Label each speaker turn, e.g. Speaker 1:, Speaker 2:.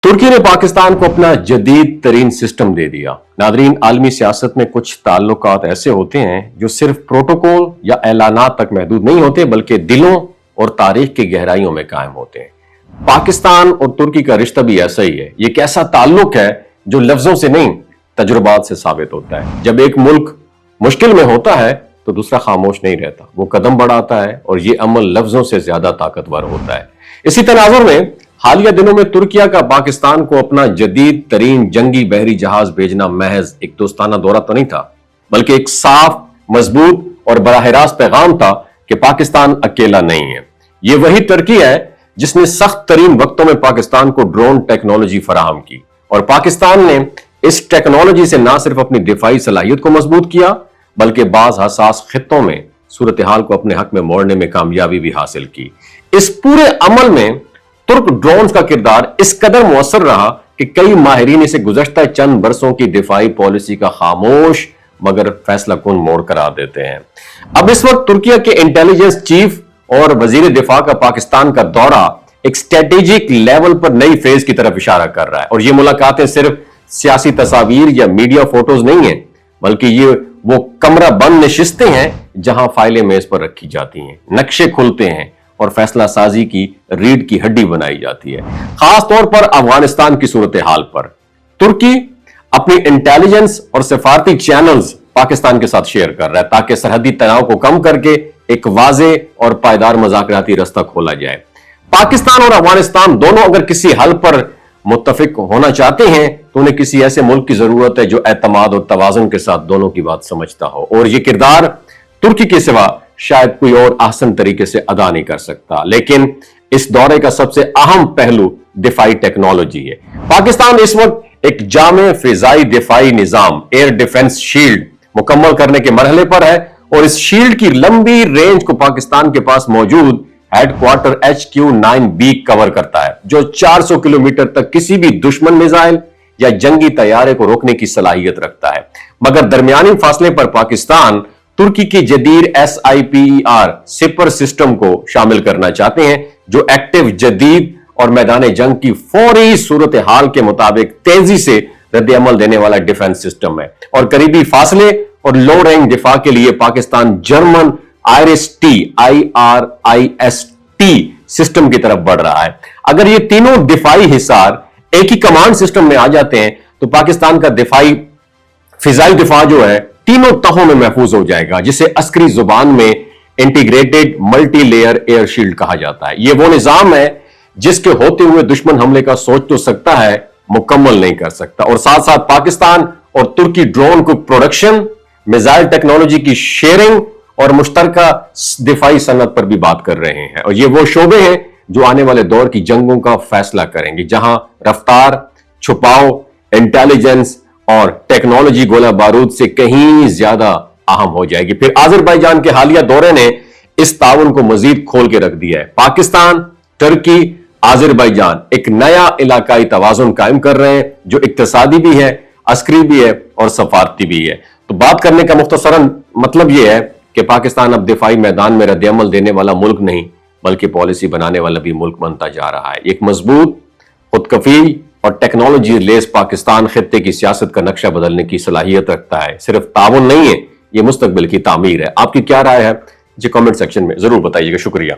Speaker 1: तुर्की ने पाकिस्तान को अपना जदीद तरीन सिस्टम दे दिया। नादरीन, आलमी सियासत में कुछ ताल्लुकात ऐसे होते हैं जो सिर्फ प्रोटोकॉल या ऐलानात तक महदूद नहीं होते, बल्कि दिलों और तारीख की गहराइयों में कायम होते हैं। पाकिस्तान और तुर्की का रिश्ता भी ऐसा ही है। ये एक ऐसा ताल्लुक है जो लफ्जों से नहीं, तजुर्बात से साबित होता है। जब एक मुल्क मुश्किल में होता है तो दूसरा खामोश नहीं रहता, वो कदम बढ़ाता है और ये अमल लफ्जों से ज्यादा ताकतवर होता है। इसी तनाजुर में हालिया दिनों में तुर्किया का पाकिस्तान को अपना जदीद तरीन जंगी बहरी जहाज भेजना महज एक दोस्ताना दौरा तो नहीं था, बल्कि एक साफ, मजबूत और बराह रास्त पैगाम था कि पाकिस्तान अकेला नहीं है। ये वही तुर्की है जिसने सख्त तरीन वक्तों में पाकिस्तान को ड्रोन टेक्नोलॉजी फराहम की, और पाकिस्तान ने इस टेक्नोलॉजी से ना सिर्फ अपनी दिफाई सलाहियत को मजबूत किया, बल्कि बाज हसास खित्तों में सूरत हाल को अपने हक में मोड़ने में कामयाबी भी हासिल की। इस पूरे अमल में तुर्क ड्रोन्स का किरदार इस कदर मुअस्सर रहा कि कई माहिरीन इसे गुज़श्ता चंद बरसों की दिफाई पॉलिसी का खामोश मगर फैसला कुन मोड़ करार देते हैं। अब इस वक्त तुर्किया के इंटेलिजेंस चीफ और वजीर दिफा का पाकिस्तान का दौरा एक स्ट्रेटेजिक लेवल पर नई फेज की तरफ इशारा कर रहा है, और ये मुलाकातें सिर्फ सियासी तस्वीर या मीडिया फोटोज नहीं है, बल्कि ये वो कमरा बंद नशिस्तें हैं जहां फाइलें मेज पर रखी जाती हैं, नक्शे खुलते हैं और फैसला साजी की रीढ़ की हड्डी बनाई जाती है। खास तौर पर अफगानिस्तान की सूरत हाल पर तुर्की अपनी इंटेलिजेंस और सिफारती चैनल्स पाकिस्तान के साथ शेयर कर रहा है, ताकि सरहदी तनाव को कम करके एक वाजे और पायदार मुज़ाकराती रास्ता खोला जाए। पाकिस्तान और अफगानिस्तान दोनों अगर किसी हल पर मुत्तफिक होना चाहते हैं तो उन्हें किसी ऐसे मुल्क की जरूरत है जो एतमाद और तवाज़ुन के साथ दोनों की बात समझता हो, और यह किरदार तुर्की के सिवा शायद कोई और आसान तरीके से अदा नहीं कर सकता। लेकिन इस दौरे का सबसे अहम पहलू दिफाई टेक्नोलॉजी है। पाकिस्तान इस वक्त एक जामे फिजाई दिफाई निजाम एयर डिफेंस शील्ड मुकम्मल करने के मरहले पर है, और इस शील्ड की लंबी रेंज को पाकिस्तान के पास मौजूद हेडक्वार्टर HQ-9B कवर करता है, जो 400 किलोमीटर तक किसी भी दुश्मन मिसाइल या जंगी तैयारे को रोकने की सलाहियत रखता है। मगर दरमियानी फासले पर पाकिस्तान तुर्की की जदीद SIPER सिपर सिस्टम को शामिल करना चाहते हैं, जो एक्टिव, जदीद और मैदान जंग की फौरी सूरत हाल के मुताबिक तेजी से रद्द अमल देने वाला डिफेंस सिस्टम है। और करीबी फासले और लो रेंज दिफा के लिए पाकिस्तान जर्मन IRIS-T सिस्टम की तरफ बढ़ रहा है। अगर ये तीनों दिफाई हिसार एक ही कमांड सिस्टम में आ जाते हैं तो पाकिस्तान का दिफाई फिजाई दिफा जो है तीनों तहों में महफूज हो जाएगा, जिसे अस्करी जुबान में integrated multi layer air shield कहा जाता है। यह वो निजाम है जिसके होते हुए दुश्मन हमले का सोच तो सकता है, मुकम्मल नहीं कर सकता। और साथ साथ पाकिस्तान और तुर्की ड्रोन को प्रोडक्शन, मिसाइल टेक्नोलॉजी की शेयरिंग और मुश्तरका दिफाई सनत पर भी बात कर रहे हैं। और ये वो शोबे हैं जो आने वाले दौर की जंगों का फैसला करेंगे, जहां रफ्तार, छुपाव, इंटेलिजेंस और टेक्नोलॉजी गोला बारूद से कहीं ज्यादा अहम हो जाएगी। फिर आज़रबाईजान के हालिया दौरे ने इस ताउन को मजीद खोल के रख दिया है। पाकिस्तान, तुर्की, आज़रबाईजान एक नया इलाकाई तवाज़ुन कायम कर रहे हैं, जो इक्तिसादी भी है, अस्करी भी है और सफारती भी है। तो बात करने का मुख्तसरन मतलब यह है कि पाकिस्तान अब दिफाई मैदान में रद्द-ए-अमल देने वाला मुल्क नहीं, बल्कि पॉलिसी बनाने वाला भी मुल्क बनता जा रहा है। एक मजबूत, खुदकफील और टेक्नोलॉजी लेस पाकिस्तान खित्ते की सियासत का नक्शा बदलने की सलाहियत रखता है। सिर्फ ताउन नहीं है, यह मुस्तकबिल की तामीर है। आपकी क्या राय है? जी कमेंट सेक्शन में जरूर बताइएगा। शुक्रिया।